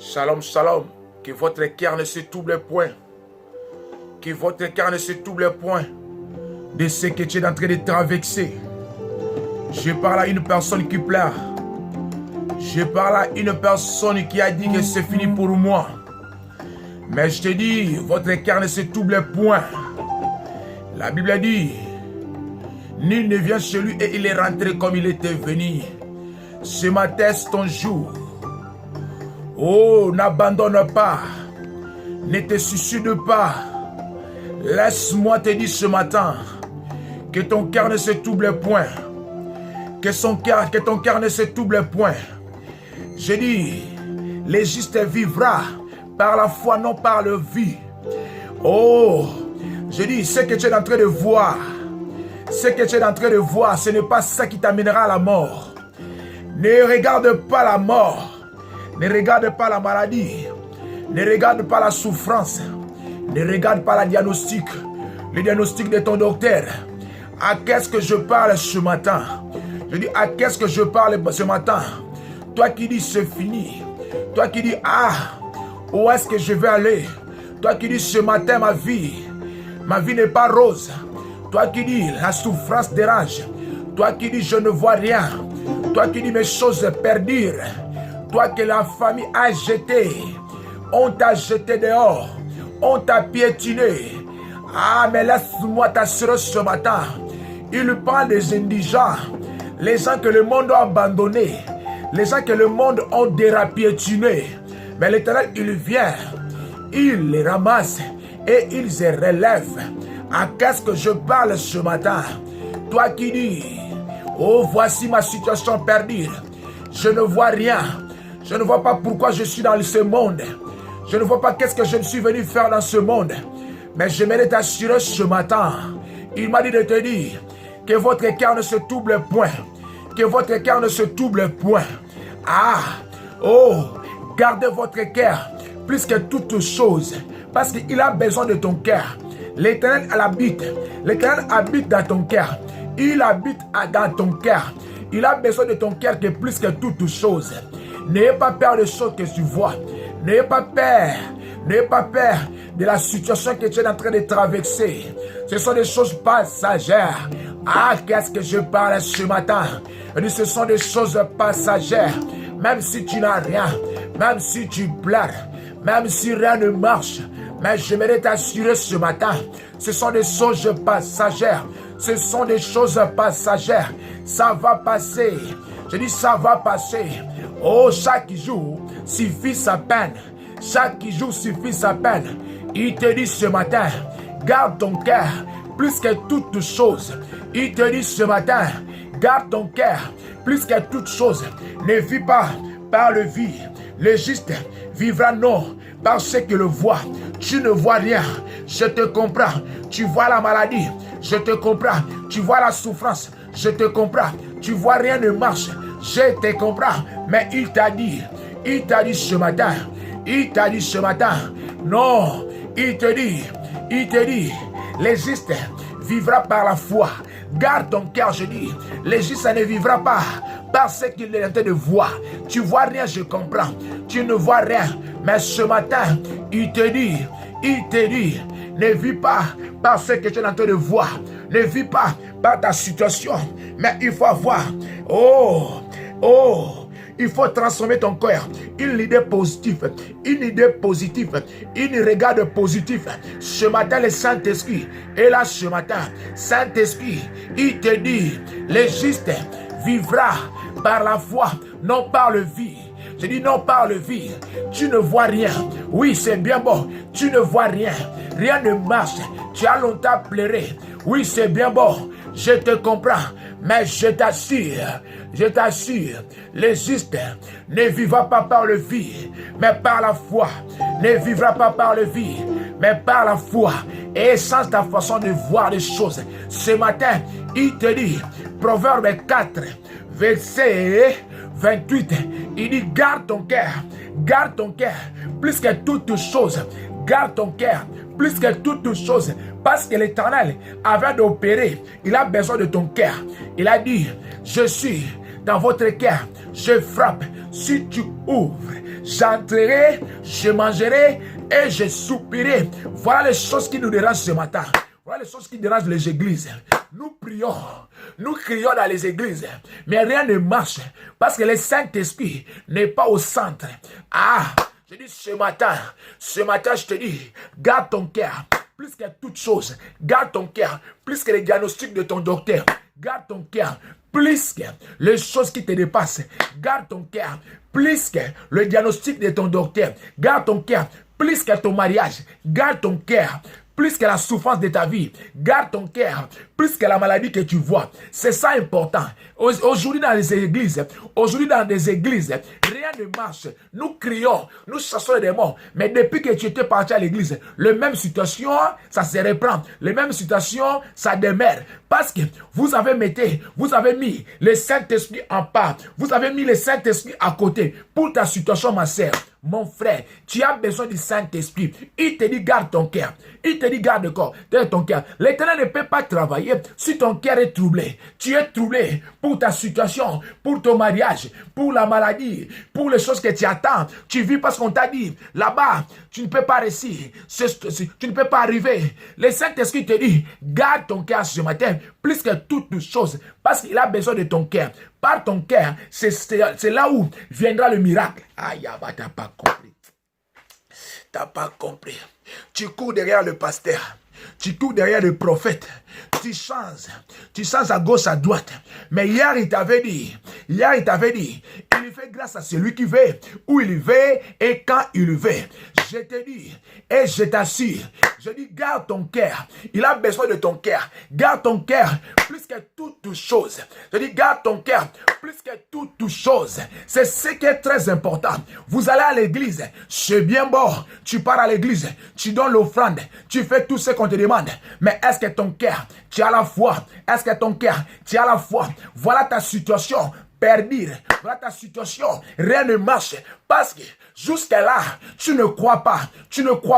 Shalom, shalom. Que votre cœur ne se trouble point. Que votre cœur ne se trouble point de ce que tu es en train de traverser. Je parle à une personne qui pleure. Je parle à une personne qui a dit que c'est fini pour moi. Mais je te dis, votre cœur ne se trouble point. La Bible dit, nul ne vient chez lui et il est rentré comme il était venu. Ce matin, c'est ton jour. Oh, n'abandonne pas. Ne te suicide pas. Laisse-moi te dire ce matin que ton cœur ne se trouble point. Que ton cœur ne se trouble point. Je dis, le juste vivra par la foi, non par le vie. Oh, je dis, ce que tu es en train de voir, ce n'est pas ça qui t'amènera à la mort. Ne regarde pas la mort. Ne regarde pas la maladie. Ne regarde pas la souffrance. Ne regarde pas le diagnostic de ton docteur. À qu'est-ce que je parle ce matin? Je dis, à qu'est-ce que je parle ce matin? Toi qui dis c'est fini. Toi qui dis, où est-ce que je vais aller? Toi qui dis ce matin ma vie n'est pas rose. Toi qui dis la souffrance dérange. Toi qui dis je ne vois rien. Toi qui dis mes choses perdurent. Toi que la famille a jeté. On t'a jeté dehors. On t'a piétiné. Mais laisse-moi t'assurer ce matin. Il parle des indigents. Les gens que le monde a abandonnés. Les gens que le monde a dérapiétinés. Mais l'Éternel, il vient. Il les ramasse. Et il se relève. À qu'est-ce que je parle ce matin? Toi qui dis, oh voici ma situation perdue. Je ne vois rien. Je ne vois pas pourquoi je suis dans ce monde. Je ne vois pas qu'est-ce que je suis venu faire dans ce monde. Mais j'aimerais t'assurer ce matin. Il m'a dit de te dire que votre cœur ne se trouble point. Que votre cœur ne se trouble point. Gardez votre cœur plus que toute chose. Parce qu'il a besoin de ton cœur. L'Éternel habite. L'Éternel habite dans ton cœur. Il habite dans ton cœur. Il a besoin de ton cœur que plus que toute chose. N'ayez pas peur des choses que tu vois. N'ayez pas peur. N'ayez pas peur de la situation que tu es en train de traverser. Ce sont des choses passagères. Qu'est-ce que je parle ce matin? Ce sont des choses passagères. Même si tu n'as rien, même si tu pleures, même si rien ne marche. Mais j'aimerais t'assurer ce matin, ce sont des choses passagères. Ce sont des choses passagères. Ça va passer. Je dis ça va passer. Oh, chaque jour suffit sa peine. Chaque jour suffit sa peine. Il te dit ce matin, garde ton cœur plus que toute chose. Il te dit ce matin, garde ton cœur plus que toute chose. Ne vis pas par le vie. Le juste vivra non par ce que le voit. Tu ne vois rien. Je te comprends. Tu vois la maladie. Je te comprends. Tu vois la souffrance. Je te comprends. Tu vois rien ne marche. Je te comprends. Mais il t'a dit ce matin. Il t'a dit ce matin. Non. Il te dit, le juste vivra par la foi. Garde ton cœur, je dis. Le juste ne vivra pas par ce qu'il est en train de voir. Tu vois rien, je comprends. Tu ne vois rien. Mais ce matin, il te dit, ne vis pas par ce que tu es en train de voir. Ne vis pas par ta situation. Mais il faut avoir, il faut transformer ton cœur. Une idée positive. Une regard positif. Ce matin, le Saint-Esprit est là ce matin. Saint-Esprit, il te dit, le juste vivra par la foi, non par le vie. Je dis non par le vie. Tu ne vois rien. Oui, c'est bien bon. Tu ne vois rien. Rien ne marche. Tu as longtemps pleuré. Oui, c'est bien bon. Je te comprends. Mais je t'assure, le juste ne vivra pas par le vie, mais par la foi. Ne vivra pas par le vie, mais par la foi. Et sans ta façon de voir les choses. Ce matin, il te dit, Proverbe 4, verset 28, il dit, garde ton cœur, plus que toute chose. Garde ton cœur, plus que toute chose. Parce que l'Éternel, avant d'opérer, il a besoin de ton cœur. Il a dit, je suis dans votre cœur, je frappe. Si tu ouvres, J'entrerai, je mangerai et je soupirai. Voilà les choses qui nous dérangent ce matin. Voilà les choses qui dérangent les églises. Nous prions, nous crions dans les églises, mais rien ne marche parce que le Saint-Esprit n'est pas au centre. Ah, je dis ce matin, je te dis, garde ton cœur. Plus que toute chose, garde ton cœur. Plus que les diagnostics de ton docteur, garde ton cœur. Plus que les choses qui te dépassent, garde ton cœur. Plus que le diagnostic de ton docteur, garde ton cœur. Plus que ton mariage, garde ton cœur. Plus que la souffrance de ta vie, garde ton cœur. Plus que la maladie que tu vois. C'est ça important. Aujourd'hui dans les églises, rien ne marche. Nous crions, nous chassons les démons. Mais depuis que tu étais parti à l'église, les mêmes situations, ça se reprend. Les mêmes situations, ça demeure. Parce que vous avez mis le Saint-Esprit en part. Vous avez mis le Saint-Esprit à côté. Pour ta situation, ma sœur, mon frère, tu as besoin du Saint-Esprit. Il te dit garde ton cœur. Il te dit garde ton cœur. L'Éternel ne peut pas travailler si ton cœur est troublé. Tu es troublé pour ta situation, pour ton mariage, pour la maladie, pour les choses que tu attends. Tu vis parce qu'on t'a dit, là-bas, tu ne peux pas réussir. Tu ne peux pas arriver. Le Saint-Esprit te dit, garde ton cœur ce matin, plus que toutes choses, parce qu'il a besoin de ton cœur. Par ton cœur, c'est là où viendra le miracle. Aïe, t'as pas compris. T'as pas compris. Tu cours derrière le pasteur. Tu cours derrière le prophète. Tu changes à gauche, à droite. Mais hier, il t'avait dit, il fait grâce à celui qui veut, où il veut et quand il veut. Je te dis, et je t'assure, je dis, garde ton cœur. Il a besoin de ton cœur. Garde ton cœur plus que toute chose. Je dis, garde ton cœur plus que toute chose. C'est ce qui est très important. Vous allez à l'église, c'est bien beau. Tu pars à l'église, tu donnes l'offrande, tu fais tout ce qu'on te demande. Mais est-ce que ton cœur, tu as la foi? Est-ce que ton cœur, tu as la foi? Voilà ta situation. Perdre, voilà ta situation, rien ne marche parce que jusqu'à là, tu ne crois pas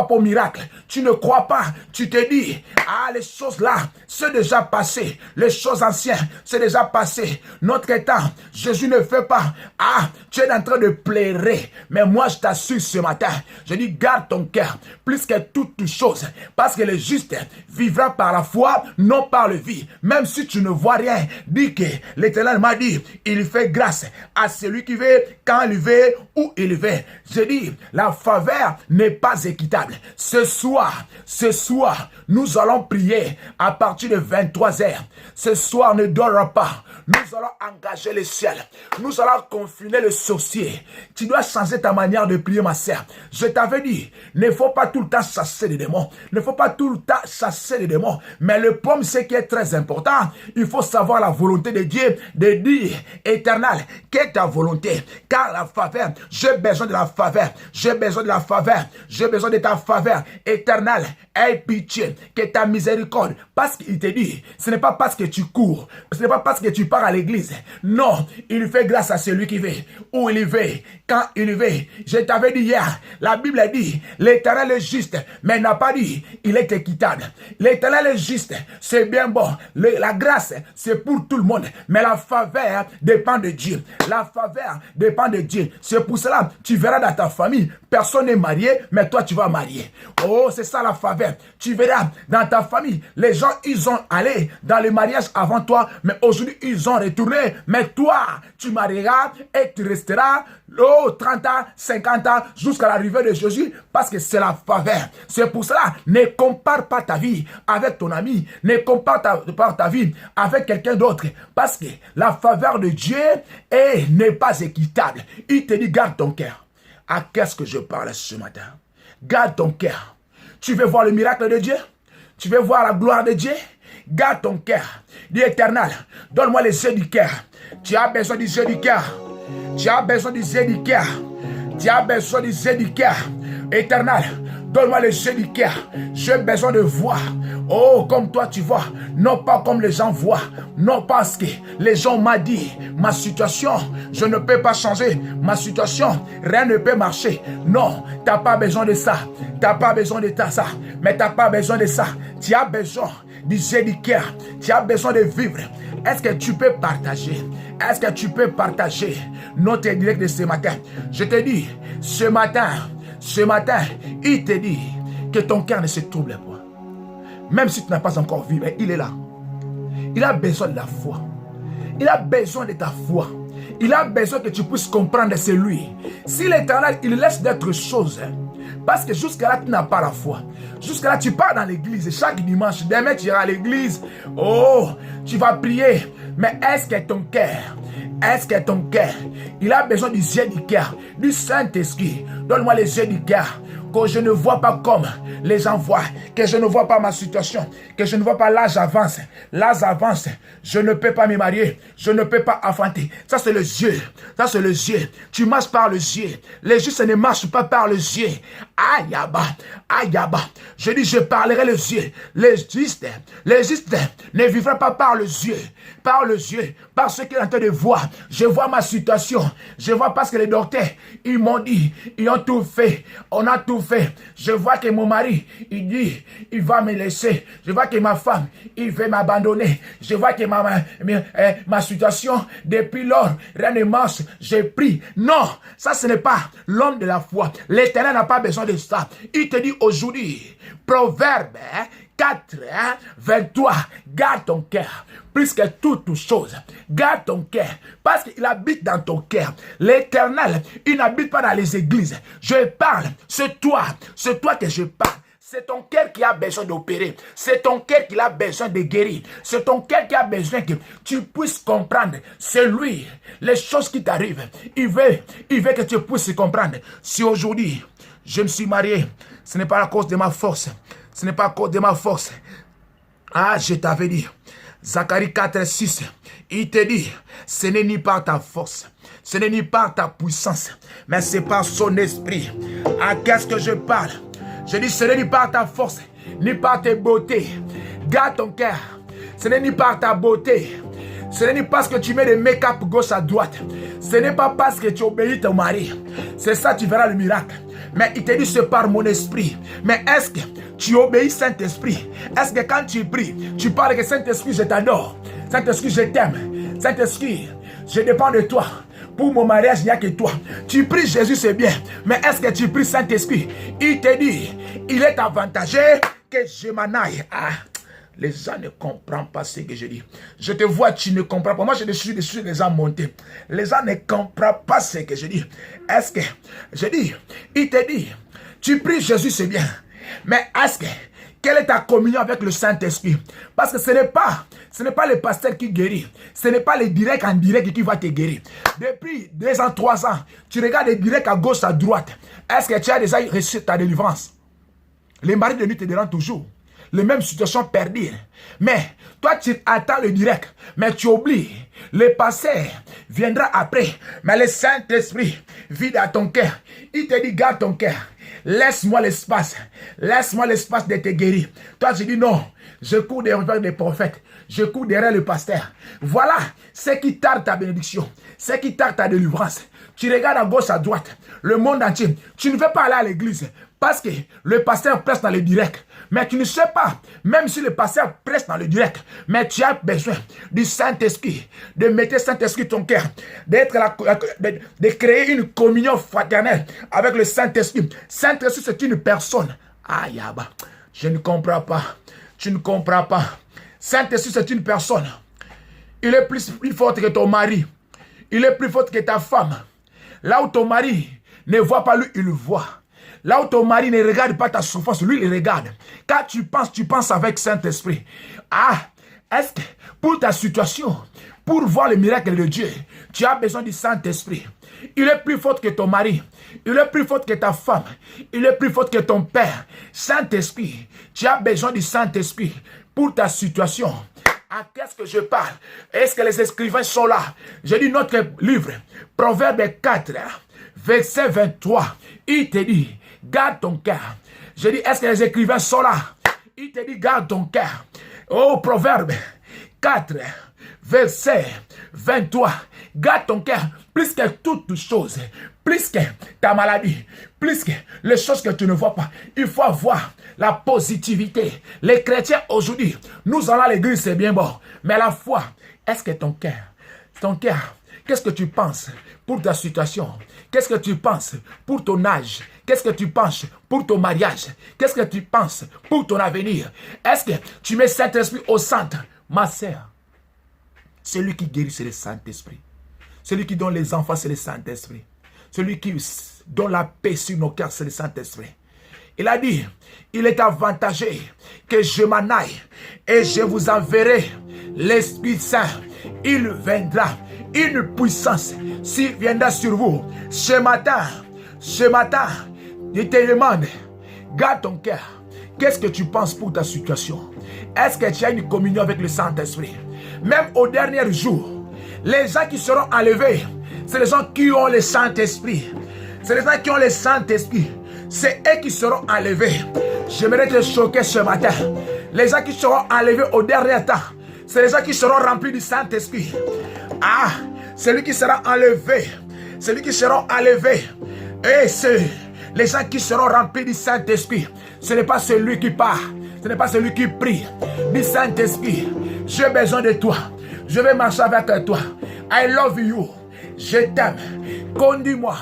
au miracle, tu ne crois pas, tu te dis, ah les choses là, c'est déjà passé, les choses anciennes, c'est déjà passé, notre temps, Jésus ne fait pas, ah tu es en train de pleurer, mais moi je t'assure ce matin, je dis garde ton cœur, plus que toute chose, parce que le juste vivra par la foi, non par le vie, même si tu ne vois rien, dis que l'Éternel m'a dit, il fait grâce à celui qui veut, quand il veut, où il veut. Je dis, la faveur n'est pas équitable. Ce soir, nous allons prier à partir de 23h. Ce soir, ne dors pas. Nous allons engager le ciel. Nous allons confiner le sorcier. Tu dois changer ta manière de prier, ma sœur. Je t'avais dit, ne faut pas tout le temps chasser les démons. Ne faut pas tout le temps chasser les démons. Mais le problème, c'est qui est très important. Il faut savoir la volonté de Dieu, de dire, Éternel, quelle est ta volonté? Car la faveur, j'ai besoin de la faveur. J'ai besoin de la faveur. J'ai besoin de ta faveur. Éternel, aie pitié, que ta miséricorde. Parce qu'il te dit, ce n'est pas parce que tu cours, ce n'est pas parce que tu pars à l'église. Non, il fait grâce à celui qui veut, où il veut, quand il veut. Je t'avais dit hier, la Bible dit, l'Éternel est juste, mais il n'a pas dit, il est équitable. L'Éternel est juste, c'est bien bon. La grâce, c'est pour tout le monde, mais la faveur dépend de Dieu. La faveur dépend de Dieu. C'est pour cela, tu verras dans ta famille, personne n'est marié, mais toi tu vas marier. Oh, c'est ça la faveur. Tu verras dans ta famille, les gens, ils ont allé dans le mariage avant toi, mais aujourd'hui, ils ont retourné. Mais toi, tu marieras et tu resteras 30 ans, 50 ans, jusqu'à l'arrivée de Jésus, parce que c'est la faveur. C'est pour cela, ne compare pas ta vie avec ton ami, ne compare pas ta vie avec quelqu'un d'autre, parce que la faveur de Dieu n'est pas équitable. Il te dit, garde ton cœur. À qu'est-ce que je parle ce matin? Garde ton cœur. Tu veux voir le miracle de Dieu? Tu veux voir la gloire de Dieu? Garde ton cœur. Dis Éternel, donne-moi les yeux du cœur. Tu as besoin des yeux du cœur. Tu as besoin des yeux du cœur. Tu as besoin des yeux du cœur. Éternel, donne-moi les yeux du cœur. J'ai besoin de voir. Oh, comme toi tu vois, non pas comme les gens voient, non parce que les gens m'ont dit, ma situation, je ne peux pas changer, ma situation, rien ne peut marcher. Non, tu n'as pas besoin de ça, tu n'as pas besoin de ça, mais tu n'as pas besoin de ça, tu as besoin du cœur, tu as besoin de vivre. Est-ce que tu peux partager? Est-ce que tu peux partager notre direct de ce matin? Je te dis, ce matin, il te dit que ton cœur ne se trouble pas. Même si tu n'as pas encore vu, mais il est là. Il a besoin de la foi. Il a besoin de ta foi. Il a besoin que tu puisses comprendre c'est lui. Si l'Éternel, il laisse d'autres choses, parce que jusqu'à là, tu n'as pas la foi. Jusqu'à là, tu pars dans l'église chaque dimanche. Demain, tu iras à l'église. Oh, tu vas prier. Mais est-ce que ton cœur, il a besoin du yeux du cœur, du Saint-Esprit. Donne-moi les yeux du cœur. Que je ne vois pas comme les gens voient, que je ne vois pas ma situation, que je ne vois pas l'âge avance, je ne peux pas me marier, je ne peux pas enfanter. Ça c'est le yeux, tu marches par le yeux, les justes ne marchent pas par le yeux. Aïe, je dis je parlerai le yeux, les justes ne vivront pas par le yeux, par ce qu'ils sont en train de voir. Je vois ma situation, je vois parce que les docteurs, ils m'ont dit, ils ont tout fait, on a tout fait. Je vois que mon mari, il dit, il va me laisser. Je vois que ma femme, il veut m'abandonner. Je vois que ma situation, depuis lors, rien ne marche. J'ai pris. Non, ça ce n'est pas l'homme de la foi. L'Éternel n'a pas besoin de ça. Il te dit aujourd'hui, Proverbe 4, 23, garde ton cœur. Plus que toute chose, garde ton cœur, parce qu'il habite dans ton cœur. L'Éternel, il n'habite pas dans les églises. Je parle, c'est toi que je parle. C'est ton cœur qui a besoin d'opérer. C'est ton cœur qui a besoin de guérir. C'est ton cœur qui a besoin que tu puisses comprendre. C'est lui, les choses qui t'arrivent. Il veut que tu puisses comprendre. Si aujourd'hui, je me suis marié, ce n'est pas à cause de ma force. Ce n'est pas à cause de ma force. Ah, je t'avais dit. Zacharie 4, 6, il te dit, ce n'est ni par ta force, ce n'est ni par ta puissance, mais c'est par son esprit. À qu'est-ce que je parle? Je dis, ce n'est ni par ta force, ni par tes beautés. Garde ton cœur. Ce n'est ni par ta beauté. Ce n'est ni parce que tu mets des make-up gauche à droite. Ce n'est pas parce que tu obéis ton mari. C'est ça, tu verras le miracle. Mais il te dit, c'est par mon esprit. Mais est-ce que tu obéis Saint-Esprit? Est-ce que quand tu pries, tu parles que Saint-Esprit, je t'adore. Saint-Esprit, je t'aime. Saint-Esprit, je dépends de toi. Pour mon mariage, il n'y a que toi. Tu pries Jésus, c'est bien. Mais est-ce que tu pries Saint-Esprit? Il te dit, il est avantagé que je m'en aille. Ah, les gens ne comprennent pas ce que je dis. Je te vois, tu ne comprends pas. Moi, je suis dessus les gens montés. Les gens ne comprennent pas ce que je dis. Est-ce que, je dis, il te dit, tu pries Jésus, c'est bien. Mais est-ce que, quelle est ta communion avec le Saint-Esprit? Parce que ce n'est pas le pasteur qui guérit. Ce n'est pas le direct en direct qui va te guérir. Depuis 2 ans, 3 ans, tu regardes les directs à gauche, à droite. Est-ce que tu as déjà reçu ta délivrance? Les maris de nuit te dérangent toujours. Les mêmes situations perdues. Mais toi, tu attends le direct. Mais tu oublies. Le passé viendra après. Mais le Saint-Esprit vit dans ton cœur. Il te dit, garde ton cœur. Laisse-moi l'espace. Laisse-moi l'espace de te guérir. Toi, tu dis non. Je cours derrière les prophètes. Je cours derrière le pasteur. Voilà ce qui tarde ta bénédiction. Ce qui tarde ta délivrance. Tu regardes à gauche, à droite. Le monde entier. Tu ne veux pas aller à l'église. Parce que le pasteur presse dans le direct. Mais tu ne sais pas, même si le pasteur presse dans le direct, mais tu as besoin du Saint-Esprit, de mettre Saint-Esprit dans ton cœur, de créer une communion fraternelle avec le Saint-Esprit. Saint-Esprit, c'est une personne. Aïe, je ne comprends pas. Tu ne comprends pas. Saint-Esprit, c'est une personne. Il est plus fort que ton mari. Il est plus fort que ta femme. Là où ton mari ne voit pas, lui, il le voit. Là où ton mari ne regarde pas ta souffrance, lui, il regarde. Quand tu penses avec Saint-Esprit. Ah, est-ce que pour ta situation, pour voir le miracle de Dieu, tu as besoin du Saint-Esprit. Il est plus fort que ton mari. Il est plus fort que ta femme. Il est plus fort que ton père. Saint-Esprit, tu as besoin du Saint-Esprit pour ta situation. À qu'est-ce que je parle? Est-ce que les écrivains sont là? J'ai dit notre livre, Proverbe 4, verset 23. Il te dit, garde ton cœur. Je dis, est-ce que les écrivains sont là? Il te dit, garde ton cœur. Oh, Proverbe 4, verset 23. Garde ton cœur plus que toutes choses, plus que ta maladie, plus que les choses que tu ne vois pas. Il faut avoir la positivité. Les chrétiens aujourd'hui, nous allons à l'église, c'est bien bon. Mais la foi, est-ce que ton cœur, qu'est-ce que tu penses pour ta situation? Qu'est-ce que tu penses pour ton âge? Qu'est-ce que tu penses pour ton mariage? Qu'est-ce que tu penses pour ton avenir? Est-ce que tu mets Saint-Esprit au centre? Ma sœur, celui qui guérit, c'est le Saint-Esprit. Celui qui donne les enfants, c'est le Saint-Esprit. Celui qui donne la paix sur nos cœurs, c'est le Saint-Esprit. Il a dit, il est avantagé que je m'en aille et je vous enverrai l'Esprit Saint. Il viendra, une puissance, s'il viendra sur vous. Ce matin, je te demande, garde ton cœur. Qu'est-ce que tu penses pour ta situation? Est-ce que tu as une communion avec le Saint-Esprit? Même au dernier jour, les gens qui seront enlevés, c'est les gens qui ont le Saint-Esprit. C'est les gens qui ont le Saint-Esprit. C'est eux qui seront enlevés. J'aimerais te choquer ce matin. Les gens qui seront enlevés au dernier temps, c'est les gens qui seront remplis du Saint-Esprit. Ah, celui qui sera enlevé, celui qui sera enlevé, et c'est les gens qui seront remplis du Saint-Esprit. Ce n'est pas celui qui part, ce n'est pas celui qui prie. Du Saint-Esprit, j'ai besoin de toi. Je vais marcher avec toi. I love you. Je t'aime. Conduis-moi.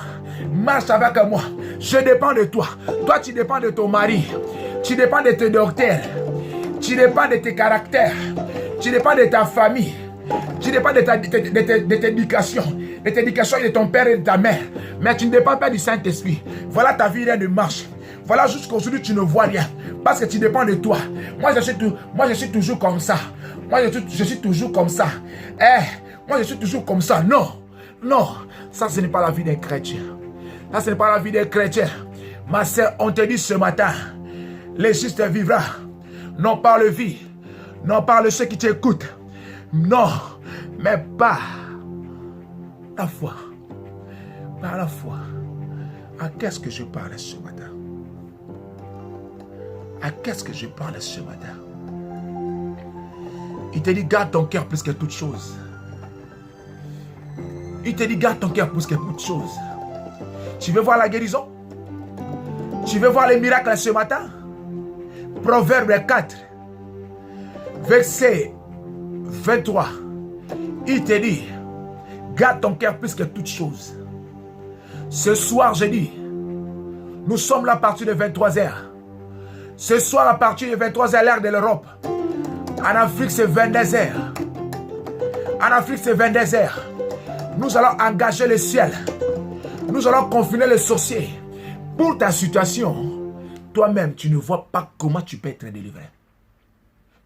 Marche avec moi. Je dépends de toi. Toi, tu dépends de ton mari. Tu dépends de tes docteurs. Tu dépends de tes caractères. Tu dépends de ta famille. Tu dépends de ta éducation. De ta éducation de ton père et de ta mère. Mais tu ne dépends pas du Saint-Esprit. Voilà ta vie, rien ne marche. Voilà jusqu'aujourd'hui tu ne vois rien. Parce que tu dépends de toi. Moi je suis toujours comme ça. Moi je suis toujours comme ça. Moi je suis toujours comme ça. Non. Non. Ça ce n'est pas la vie des chrétiens. Ça ce n'est pas la vie des chrétiens. Ma sœur, on te dit ce matin, le juste vivra. Non par le vie. Non par le ceux qui t'écoutent. Non. Mais par la foi. Par la foi. À qu'est-ce que je parle ce matin? À qu'est-ce que je parle ce matin? Il te dit garde ton cœur plus que toute chose. Il te dit garde ton cœur plus que toute chose. Tu veux voir la guérison? Tu veux voir les miracles ce matin? Proverbe 4, verset 23. Il te dit garde ton cœur plus que toute chose. Ce soir, je dis, nous sommes là à partir de 23h. Ce soir, à partir de 23h, l'heure de l'Europe. En Afrique, c'est 22h. En Afrique, c'est 22h. Nous allons engager le ciel. Nous allons confiner les sorciers. Pour ta situation, toi-même, tu ne vois pas comment tu peux être délivré.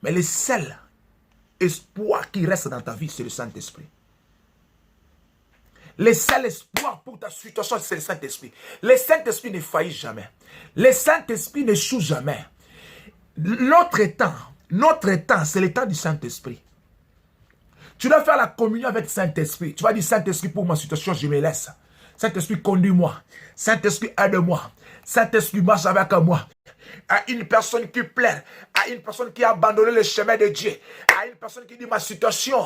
Mais le seul espoir qui reste dans ta vie, c'est le Saint-Esprit. Le seul espoir pour ta situation, c'est le Saint-Esprit. Le Saint-Esprit ne faillit jamais. Le Saint-Esprit n'échoue jamais. Notre temps, c'est le temps du Saint-Esprit. Tu dois faire la communion avec le Saint-Esprit. Tu vas dire, Saint-Esprit, pour ma situation, je me laisse. Saint-Esprit, conduis-moi. Saint-Esprit, aide-moi. Saint-Esprit, marche avec moi. À une personne qui pleure, à une personne qui a abandonné le chemin de Dieu, à une personne qui dit ma situation,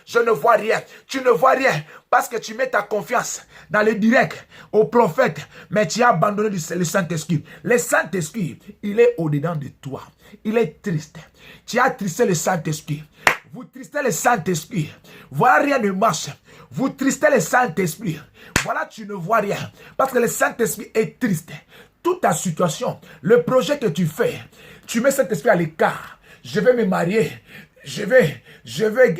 je ne vois rien. Tu ne vois rien parce que tu mets ta confiance dans le direct au prophète, mais tu as abandonné le Saint-Esprit. Le Saint-Esprit, il est au-dedans de toi. Il est triste. Tu as tristé le Saint-Esprit. Vous tristez le Saint-Esprit. Voilà, rien ne marche. Vous tristez le Saint-Esprit. Voilà, tu ne vois rien. Parce que le Saint-Esprit est triste. Toute ta situation, le projet que tu fais, tu mets cet esprit à l'écart. Je vais me marier. Je vais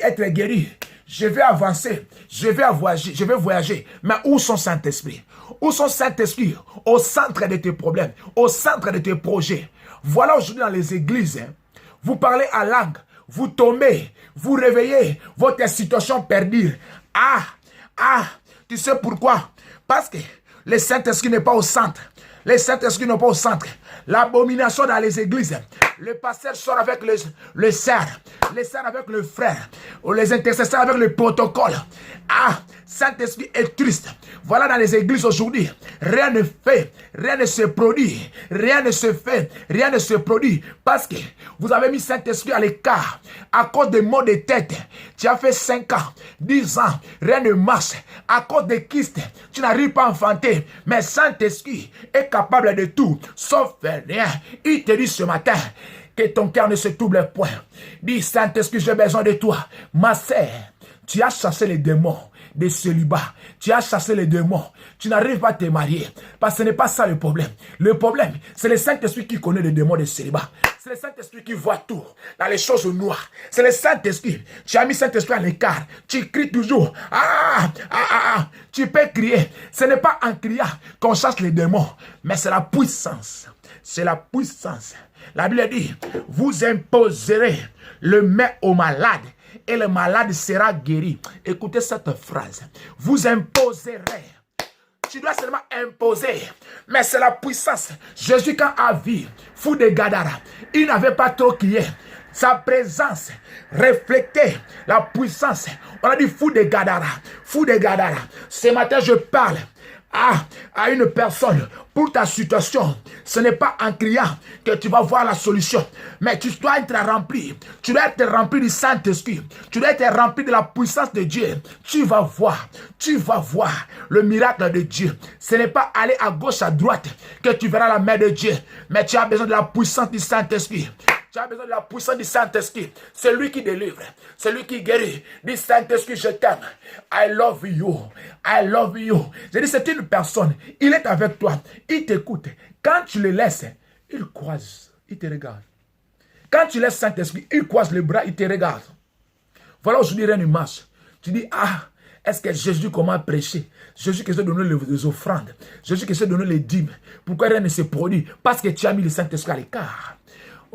être guéri. Je vais avancer. Je vais voyager. Mais où sont Saint-Esprit? Où sont Saint-Esprit? Au centre de tes problèmes. Au centre de tes projets. Voilà aujourd'hui dans les églises. Vous parlez en langue. Vous tombez. Vous réveillez. Votre situation perdue. Tu sais pourquoi? Parce que le Saint-Esprit n'est pas au centre. Les Saint-Esprit n'ont pas au centre. L'abomination dans les églises. Le pasteur sort avec le serre. Les sœurs avec le frère. Ou les intercesseurs avec le protocole. Ah, Saint-Esprit est triste. Voilà dans les églises aujourd'hui. Rien ne fait. Rien ne se produit. Rien ne se fait. Rien ne se produit. Parce que vous avez mis Saint-Esprit à l'écart. À cause des maux de tête. Tu as fait 5 ans, 10 ans. Rien ne marche. À cause des kystes. Tu n'arrives pas à enfanter. Mais Saint-Esprit est capable de tout. Sauf rien. Il te dit ce matin que ton cœur ne se trouble point. Dis, Saint-Esprit, j'ai besoin de toi. Ma sœur, tu as chassé les démons de célibat. Tu as chassé les démons. Tu n'arrives pas à te marier. Parce que ce n'est pas ça le problème. Le problème, c'est le Saint-Esprit qui connaît les démons de célibat. C'est le Saint-Esprit qui voit tout dans les choses noires. C'est le Saint-Esprit. Tu as mis Saint-Esprit à l'écart. Tu cries toujours. Tu peux crier. Ce n'est pas en criant qu'on chasse les démons. Mais c'est la puissance. C'est la puissance. La Bible dit, vous imposerez le main au malade et le malade sera guéri. Écoutez cette phrase. Vous imposerez. Tu dois seulement imposer. Mais c'est la puissance. Jésus, quand a vu fou de Gadara, il n'avait pas trop crié. Sa présence reflétait la puissance. On a dit fou de Gadara. Fou de Gadara. Ce matin, je parle à une personne pour ta situation. Ce n'est pas en criant que tu vas voir la solution, mais tu dois être rempli. Tu dois être rempli du Saint-Esprit. Tu dois être rempli de la puissance de Dieu. Tu vas voir le miracle de Dieu. Ce n'est pas aller à gauche, à droite que tu verras la main de Dieu, mais tu as besoin de la puissance du Saint-Esprit. Tu as besoin de la puissance du Saint-Esprit. C'est lui qui délivre. C'est lui qui guérit. Dis, Saint-Esprit, je t'aime. I love you. I love you. Je dis, c'est une personne. Il est avec toi. Il t'écoute. Quand tu le laisses, il croise. Il te regarde. Quand tu laisses Saint-Esprit, il croise les bras, il te regarde. Voilà aujourd'hui rien ne marche. Tu dis, est-ce que Jésus comment prêcher? Jésus qui s'est donné les offrandes. Jésus qui s'est donné les dîmes. Pourquoi rien ne se produit? Parce que tu as mis le Saint-Esprit à l'écart.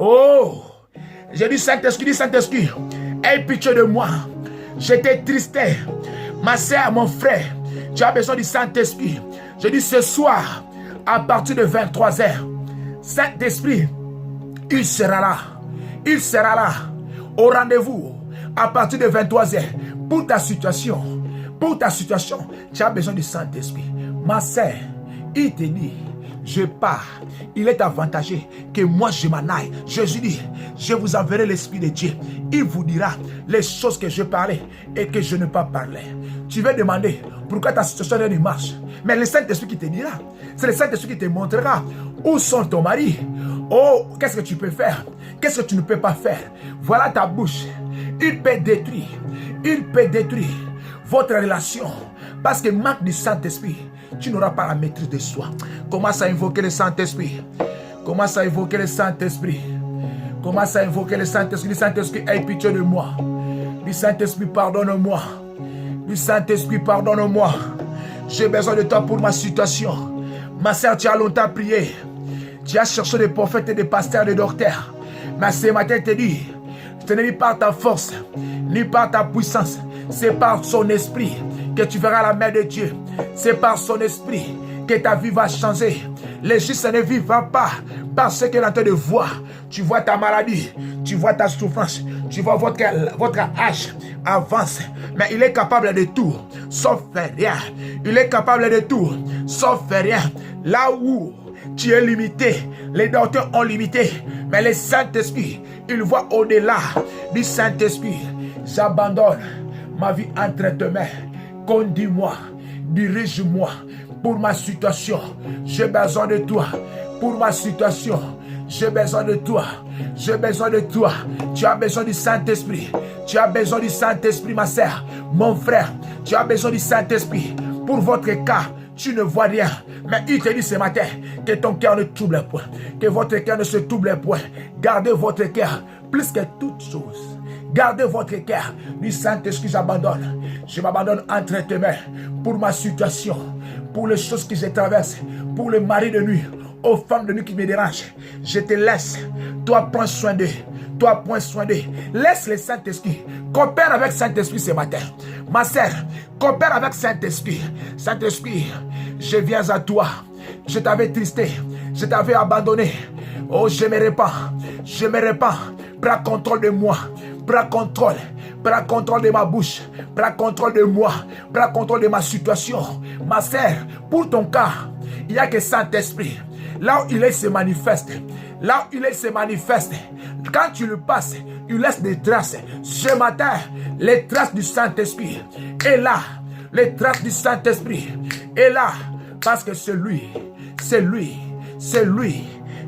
Oh, j'ai dit Saint-Esprit, aie pitié de moi. J'étais triste. Ma soeur, mon frère, tu as besoin du Saint-Esprit. Je dis ce soir, à partir de 23h, Saint-Esprit, il sera là. Il sera là, au rendez-vous, à partir de 23h. Pour ta situation, tu as besoin du Saint-Esprit. Ma soeur, il te dit, je pars. Il est avantagé que moi je m'en aille. Jésus dit, je vous enverrai l'Esprit de Dieu. Il vous dira les choses que je parlais et que je n'ai pas parlé. Tu vas demander pourquoi ta situation ne marche. Mais le Saint-Esprit qui te dira. C'est le Saint-Esprit qui te montrera où sont ton mari. Oh, qu'est-ce que tu peux faire? Qu'est-ce que tu ne peux pas faire? Voilà ta bouche. Il peut détruire votre relation. Parce que manque du Saint-Esprit, tu n'auras pas la maîtrise de soi. Commence à invoquer le Saint-Esprit. Commence à invoquer le Saint-Esprit. Commence à invoquer le Saint-Esprit. Dis Saint-Esprit, aie pitié de moi. Dis Saint-Esprit, pardonne-moi. Dis Saint-Esprit, pardonne-moi. J'ai besoin de toi pour ma situation. Ma sœur, tu as longtemps prié. Tu as cherché des prophètes et des pasteurs, des docteurs. Mais ce matin, je te dis, ce n'est ni par ta force, ni par ta puissance. C'est par son esprit que tu verras la main de Dieu. C'est par son esprit que ta vie va changer. Les justes ne vivent pas parce qu'il est en train de voir. Tu vois ta maladie, tu vois ta souffrance, tu vois votre âge avance. Mais il est capable de tout, sauf rien. Il est capable de tout, sauf rien. Là où tu es limité, les docteurs ont limité. Mais le Saint-Esprit, il voit au-delà du Saint-Esprit. J'abandonne ma vie entre tes mains. Conduis-moi, dirige-moi pour ma situation. J'ai besoin de toi. Pour ma situation, j'ai besoin de toi. J'ai besoin de toi. Tu as besoin du Saint-Esprit. Tu as besoin du Saint-Esprit, ma sœur, mon frère. Tu as besoin du Saint-Esprit. Pour votre cas, tu ne vois rien. Mais il te dit ce matin que ton cœur ne trouble point. Que votre cœur ne se trouble point. Gardez votre cœur plus que toute chose. Gardez votre cœur. Du Saint-Esprit, j'abandonne. Je m'abandonne entre tes mains pour ma situation, pour les choses que je traverse, pour le mari de nuit, aux femmes de nuit qui me dérangent. Je te laisse. Toi, prends soin d'eux. Toi, prends soin d'eux. Laisse le Saint-Esprit. Coopère avec Saint-Esprit ce matin. Ma sœur, coopère avec Saint-Esprit. Saint-Esprit, je viens à toi. je t'avais tristé, je t'avais abandonné. Oh, je me répands, je me répands. Prends contrôle de moi, prends contrôle de ma bouche, prends contrôle de moi, prends contrôle de ma situation. Ma sœur, pour ton cas, il n'y a que Saint-Esprit. Là où il est, il se manifeste. Là où il est, il se manifeste. Quand tu le passes, il laisse des traces. Ce matin, les traces du Saint-Esprit est là. Les traces du Saint-Esprit est là. Parce que c'est lui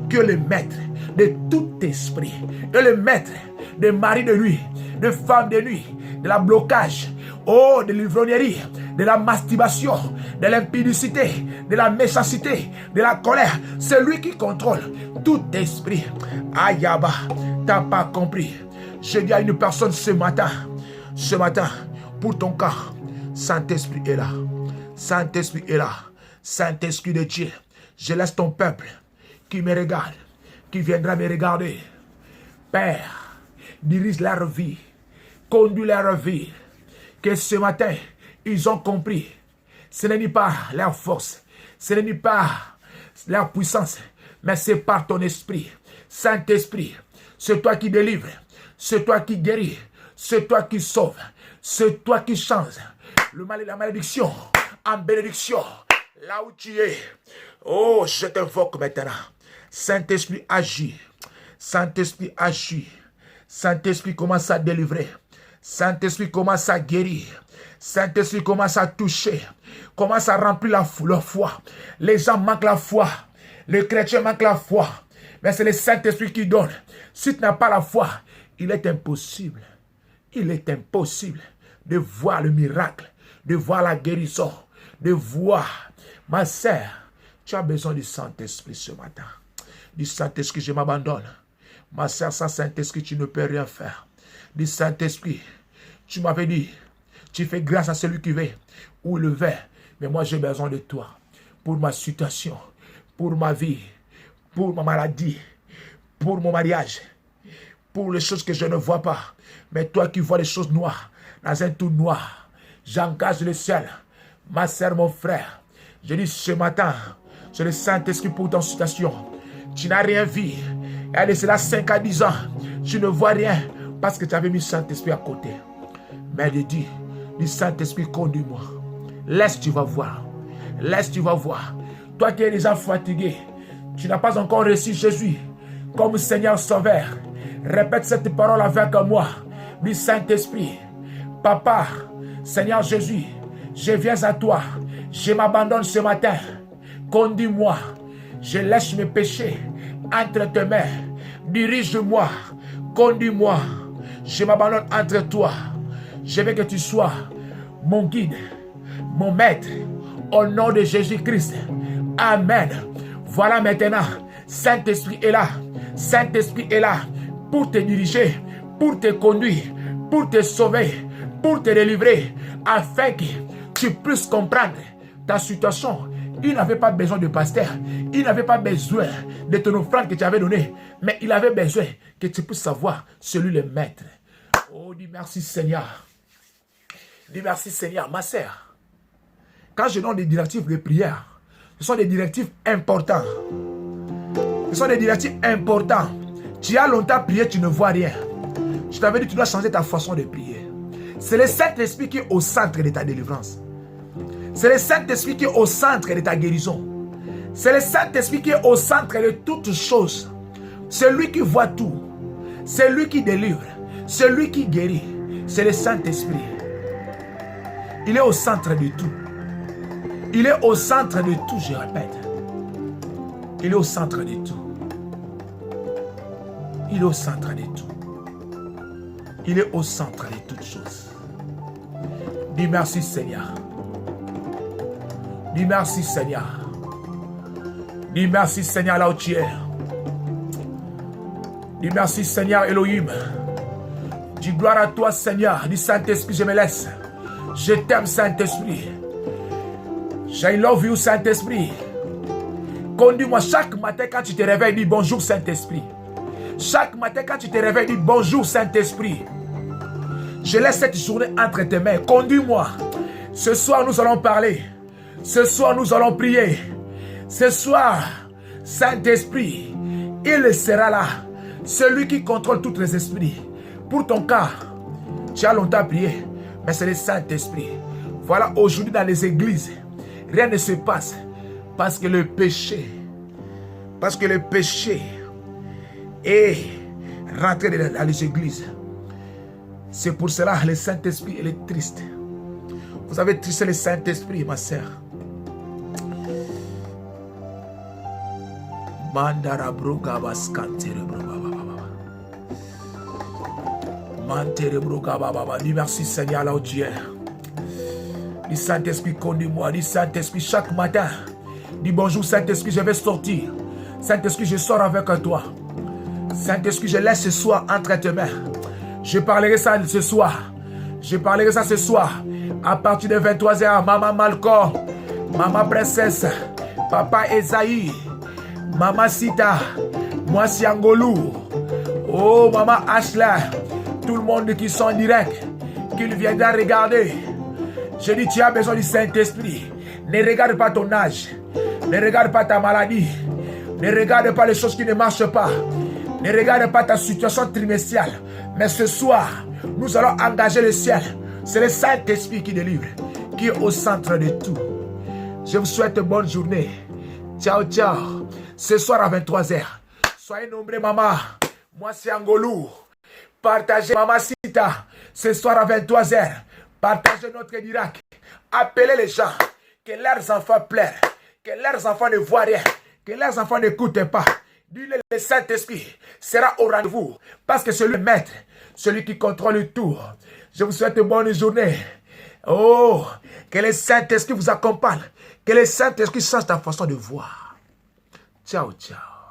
qui est le maître de tout esprit. Et le maître de mari de nuit, de femme de nuit, de la blocage, oh, de l'ivrognerie, de la masturbation, de l'impudicité, de la méchanceté, de la colère. C'est lui qui contrôle tout esprit. Ayaba, t'as pas compris. Je dis à une personne ce matin, pour ton cas, Saint-Esprit est là. Saint-Esprit est là. Saint-Esprit de Dieu, je laisse ton peuple qui me regarde, qui viendra me regarder. Père, dirige leur vie, conduis leur vie. Que ce matin, ils ont compris. Ce n'est pas leur force, ce n'est pas leur puissance, mais c'est par ton esprit. Saint-Esprit, c'est toi qui délivres, c'est toi qui guéris, c'est toi qui sauves, c'est toi qui changes le mal et la malédiction en bénédiction. Là où tu es, oh, je t'invoque maintenant. Saint-Esprit agit. Saint-Esprit agit. Saint-Esprit commence à délivrer. Saint-Esprit commence à guérir. Saint-Esprit commence à toucher. Commence à remplir leur foi. Les gens manquent la foi. Les chrétiens manquent la foi. Mais c'est le Saint-Esprit qui donne. Si tu n'as pas la foi, il est impossible. Il est impossible de voir le miracle, de voir la guérison, de voir. Ma sœur, tu as besoin du Saint-Esprit ce matin. Du Saint-Esprit, je m'abandonne. Ma sœur, sans Saint-Esprit, tu ne peux rien faire. Du Saint-Esprit, tu m'avais dit, tu fais grâce à celui qui veut ou le veut. Mais moi, j'ai besoin de toi pour ma situation, pour ma vie, pour ma maladie, pour mon mariage, pour les choses que je ne vois pas. Mais toi qui vois les choses noires, dans un tout noir, j'engage le ciel. Ma sœur, mon frère, je dis ce matin, c'est le Saint-Esprit pour ton situation. Tu n'as rien vu. Il y a de cela 5 à 10 ans. Tu ne vois rien parce que tu avais mis le Saint-Esprit à côté. Mais je dis, le Saint-Esprit, conduis-moi. Laisse, tu vas voir. Laisse, tu vas voir. Toi qui es déjà fatigué, tu n'as pas encore reçu Jésus comme Seigneur Sauveur. Répète cette parole avec moi. Le Saint-Esprit, Papa, Seigneur Jésus, je viens à toi. Je m'abandonne ce matin. Conduis-moi. Je laisse mes péchés entre tes mains. Dirige-moi. Conduis-moi. Je m'abandonne entre toi. Je veux que tu sois mon guide, mon maître. Au nom de Jésus-Christ. Amen. Voilà maintenant. Saint-Esprit est là. Saint-Esprit est là pour te diriger, pour te conduire, pour te sauver, pour te délivrer, afin que tu puisses comprendre ta situation. Il n'avait pas besoin de pasteur. Il n'avait pas besoin de ton offrande que tu avais donnée. Mais il avait besoin que tu puisses savoir celui le maître. Oh, dis merci Seigneur. Dis merci Seigneur. Ma sœur, quand je donne des directives de prière, ce sont des directives importantes. Ce sont des directives importantes. Tu as longtemps prié, tu ne vois rien. Je t'avais dit, tu dois changer ta façon de prier. C'est le Saint-Esprit qui est au centre de ta délivrance. C'est le Saint-Esprit qui est au centre de ta guérison. C'est le Saint-Esprit qui est au centre de toutes choses. C'est lui qui voit tout. C'est lui qui délivre. C'est lui qui guérit. C'est le Saint-Esprit. Il est au centre de tout. Il est au centre de tout, je répète. Il est au centre de tout. Il est au centre de tout. Il est au centre de toutes choses. Dis merci Seigneur. Dis merci Seigneur. Dis merci Seigneur là où tu es. Dis merci Seigneur Elohim. Dis gloire à toi Seigneur. Dis Saint-Esprit, je me laisse. Je t'aime Saint-Esprit. I love you Saint-Esprit. Conduis-moi chaque matin quand tu te réveilles. Dis bonjour Saint-Esprit. Chaque matin quand tu te réveilles. Dis bonjour Saint-Esprit. Je laisse cette journée entre tes mains. Conduis-moi. Ce soir nous allons parler. Ce soir nous allons prier. Ce soir, Saint-Esprit, il sera là. Celui qui contrôle tous les esprits. Pour ton cas, tu as longtemps prié, mais c'est le Saint-Esprit. Voilà, aujourd'hui dans les églises, rien ne se passe parce que le péché est rentré dans les églises. C'est pour cela que le Saint-Esprit est triste. Vous avez tricé le Saint-Esprit, ma sœur. Dis merci Seigneur là où tu es. Dis Saint-Esprit conduis-moi. Dis Saint-Esprit chaque matin. Dis bonjour Saint-Esprit, je vais sortir. Saint-Esprit, je sors avec toi. Saint-Esprit, je laisse ce soir entre tes mains. Je parlerai ça ce soir. Je parlerai ça ce soir. À partir de 23h, Maman Malcolm, Maman Princesse, Papa Esaïe, Maman Sita, moi Siangolou, oh Maman Ashley, tout le monde qui sont en direct, qu'il viendra regarder. Je dis, tu as besoin du Saint-Esprit. Ne regarde pas ton âge. Ne regarde pas ta maladie. Ne regarde pas les choses qui ne marchent pas. Ne regarde pas ta situation trimestrielle. Mais ce soir, nous allons engager le ciel. C'est le Saint-Esprit qui délivre, qui est au centre de tout. Je vous souhaite une bonne journée. Ciao, ciao. Ce soir à 23h. Soyez nombreux, maman. Moi, c'est Angolou. Partagez, Maman Sita. Ce soir à 23h. Partagez notre direct. Appelez les gens. Que leurs enfants pleurent. Que leurs enfants ne voient rien. Que leurs enfants n'écoutent pas. Dis-le, le Saint-Esprit sera au rendez-vous. Parce que c'est le maître. Celui qui contrôle tout. Je vous souhaite une bonne journée. Oh, que le Saint-Esprit vous accompagne. Que le Saint-Esprit change ta façon de voir. Ciao, ciao.